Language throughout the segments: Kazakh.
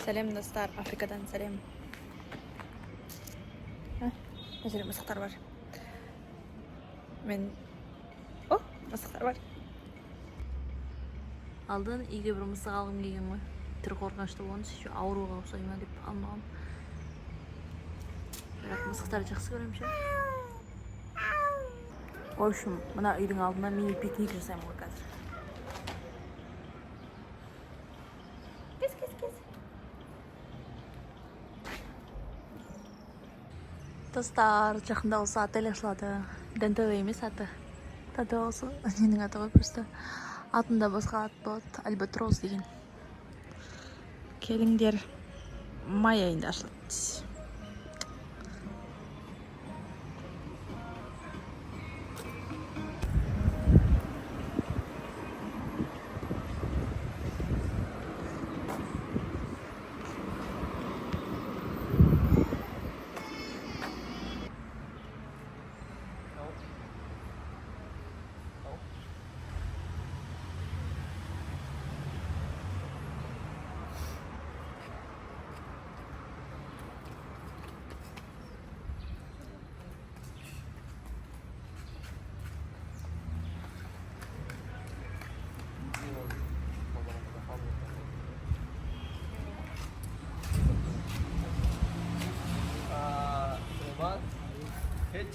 Сәлем достар, Африкадан сәлем. Мәселе мысықтар бар. Мысықтар бар. Алдын үйге бір мысық алғым келген ғой. Түрі қорқынышты болғанша, еще ауруға ұқсай ма деп алмағам. Бірақ мысықтарды жақсы көремін ше. В общем, мына үйдің алдына мини пикник жасаймын ғой қазір. Достар, жақында осы отель ашылады. ДНТВ емес аты. Тады осы ненің аты ғой просто. Атында басқа ат болады, Альбатрос деген. Келіңдер, май айында ашылады.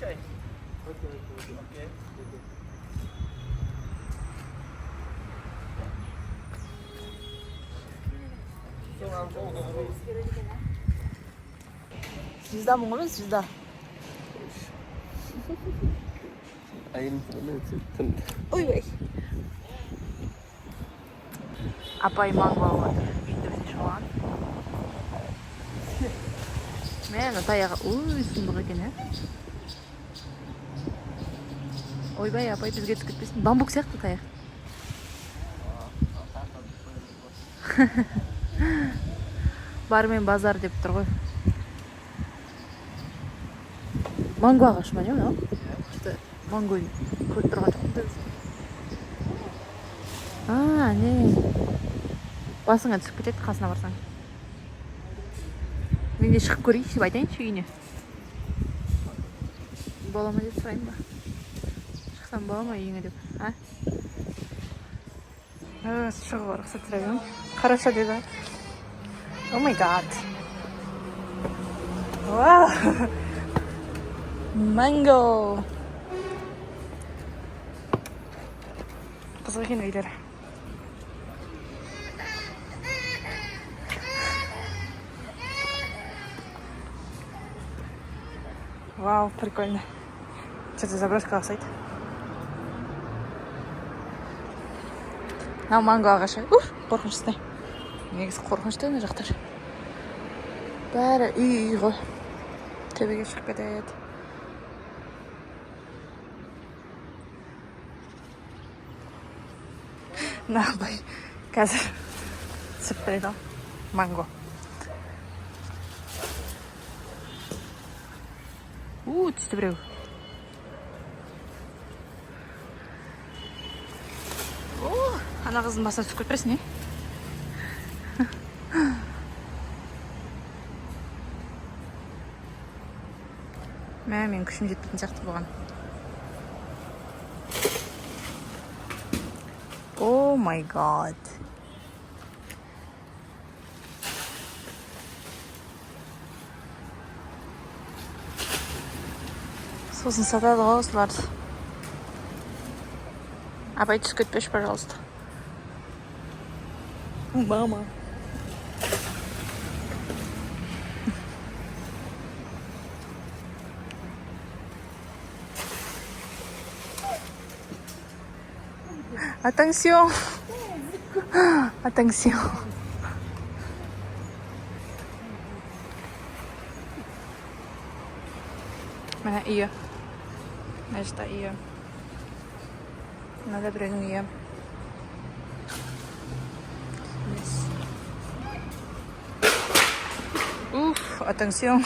Чай. Окей. Звезда ма ғой, звезда. Ой-ой. Апай манго алып жатыр. Үйден шығған. Мен таяғы сұмдық екен, Ойбай, апай бізге түсіп кетпесін. Бамбук сияқты таяқ. Бармен базар деп тұр ғой. Манго ағаш ма, не? Манго көріп тұрған жоқпын. Не. Басыңа түсіп кетеді, қасына барсаң. Мен де шығып көрейінші, айтайыншы үйіне. Бола ма деп сұрайын ба? Шықсам бола ма үйіңе деп? Шығуға рұқсат сұраймын. Қараша деді. О май гад. Вау. Манго. Қызық екен үйлері. Вау, прикольно. Что-то заброшка ұқсайды. Манго ағашы. Қорқынышты. Негізі қорқынышты ені жақтар. Бәрі үй ғой. Төбеге шығып кетеді. Нағбай қазір түсіп береді ал. Манго. Түсті біреу. Ана қыздың басына түсіп кетпесін, мен күшім жетпейтін сияқты болған. О май гад. Сосын сатады ғой осыларды. Апай түсіп кетпеші, пожалуйста. Мама. Attention. Attention. Mana iya. Nesta iya. Nada біреудің iya. Attention.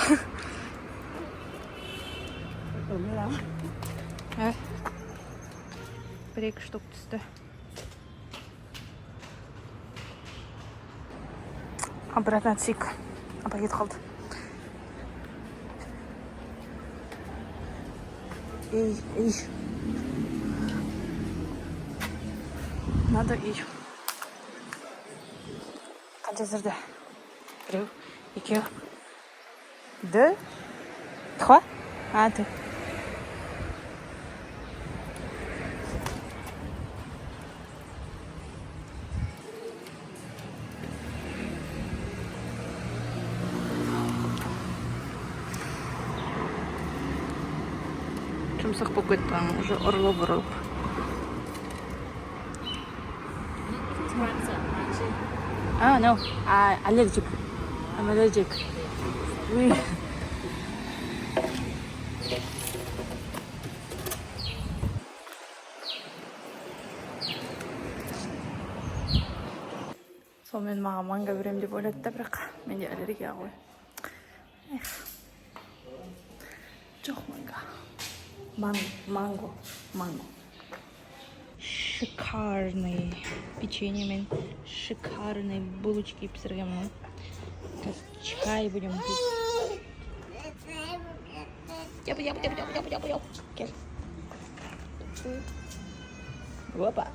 Бір-екі штук түсті. обратно отсек. Пакет қалды. Ей. Надо ей. Қанша сырды? 1, 2, 2, 3. 2. Жұмсақ болып кетті, уже ұрылып. No, allergic. I'm allergic. Сонымен маған манго беремін деп ойлады да, бірақ менде аллергия ғой. Жоқ манго. Шикарный печенье мен шикарный булочки пісіргенмін. Сейчас чай будем пить. Кел. Опа.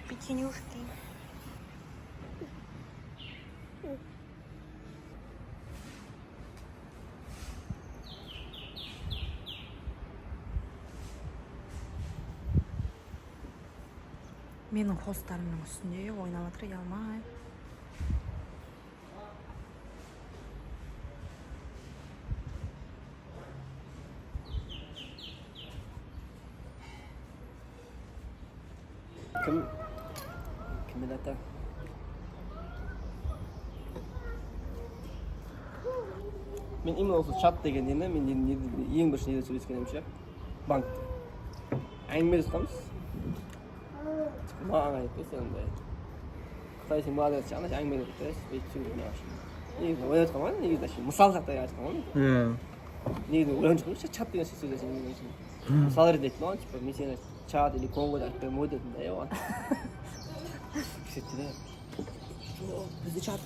Печенюшки. Менің хостарымның үстінде ойнап жатыр, ұялмай. Kim bilir? Men immun olsa chat degeninde men ең бірінші неде сөйлескенім ше банк әңгімелесіп қаламыз маған айтты сондай Қытай сен молодец ана әңгімелесіп тұрасыз бүйтіп негізі ойлап қалмаған негізі мысал жақтан айтып қалмаған негізі ойланып жүрмін чат деген сөз сөйлесем мысал ретінде айтты маған типа мен сені чат или конгода айтып қоямын ғой дедім да оған сөйтті да бізде чат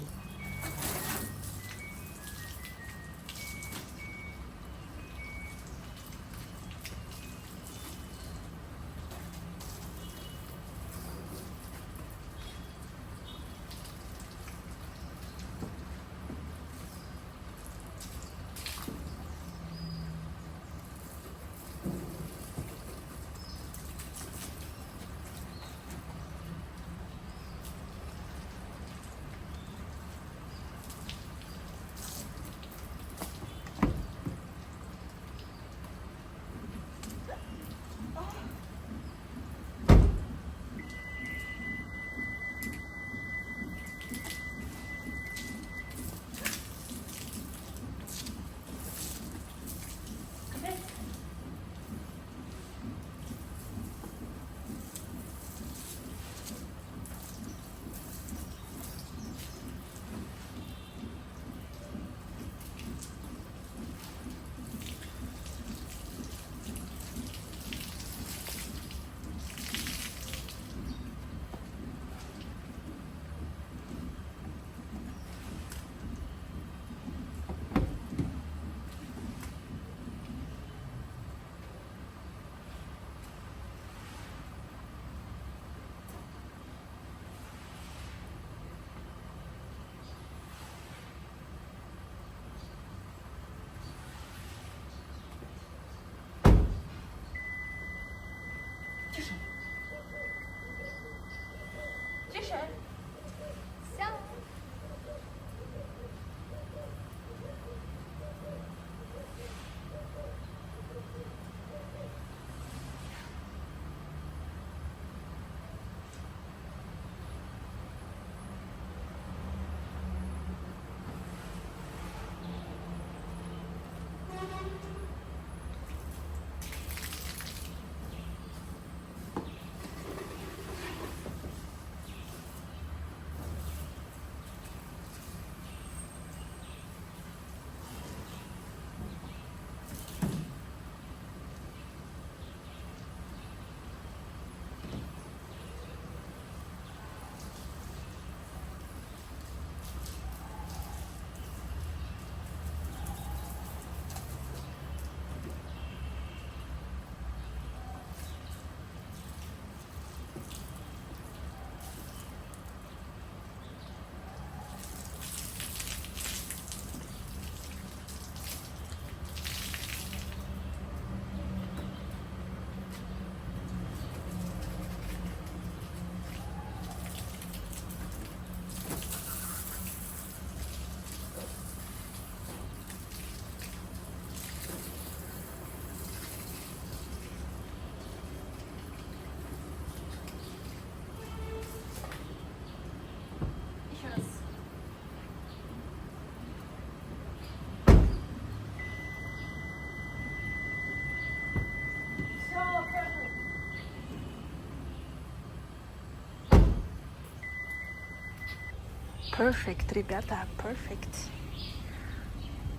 Perfect, ребята, perfect.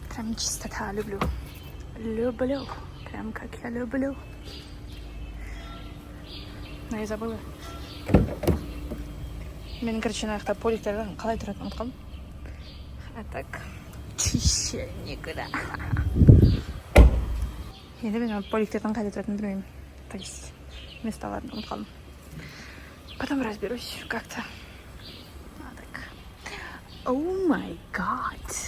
Прям чистота люблю. Люблю. Прям как я люблю. Но я забыла. Мен, короче, наяқта поликтерден қалай тұратынын ұмытқанмын. А так, чище никуда. Енді мен поликтерден қайда тұратынын білмеймін. То есть, месталарын ұмытқанмын. Потом разберусь как-то. А так. О май гад.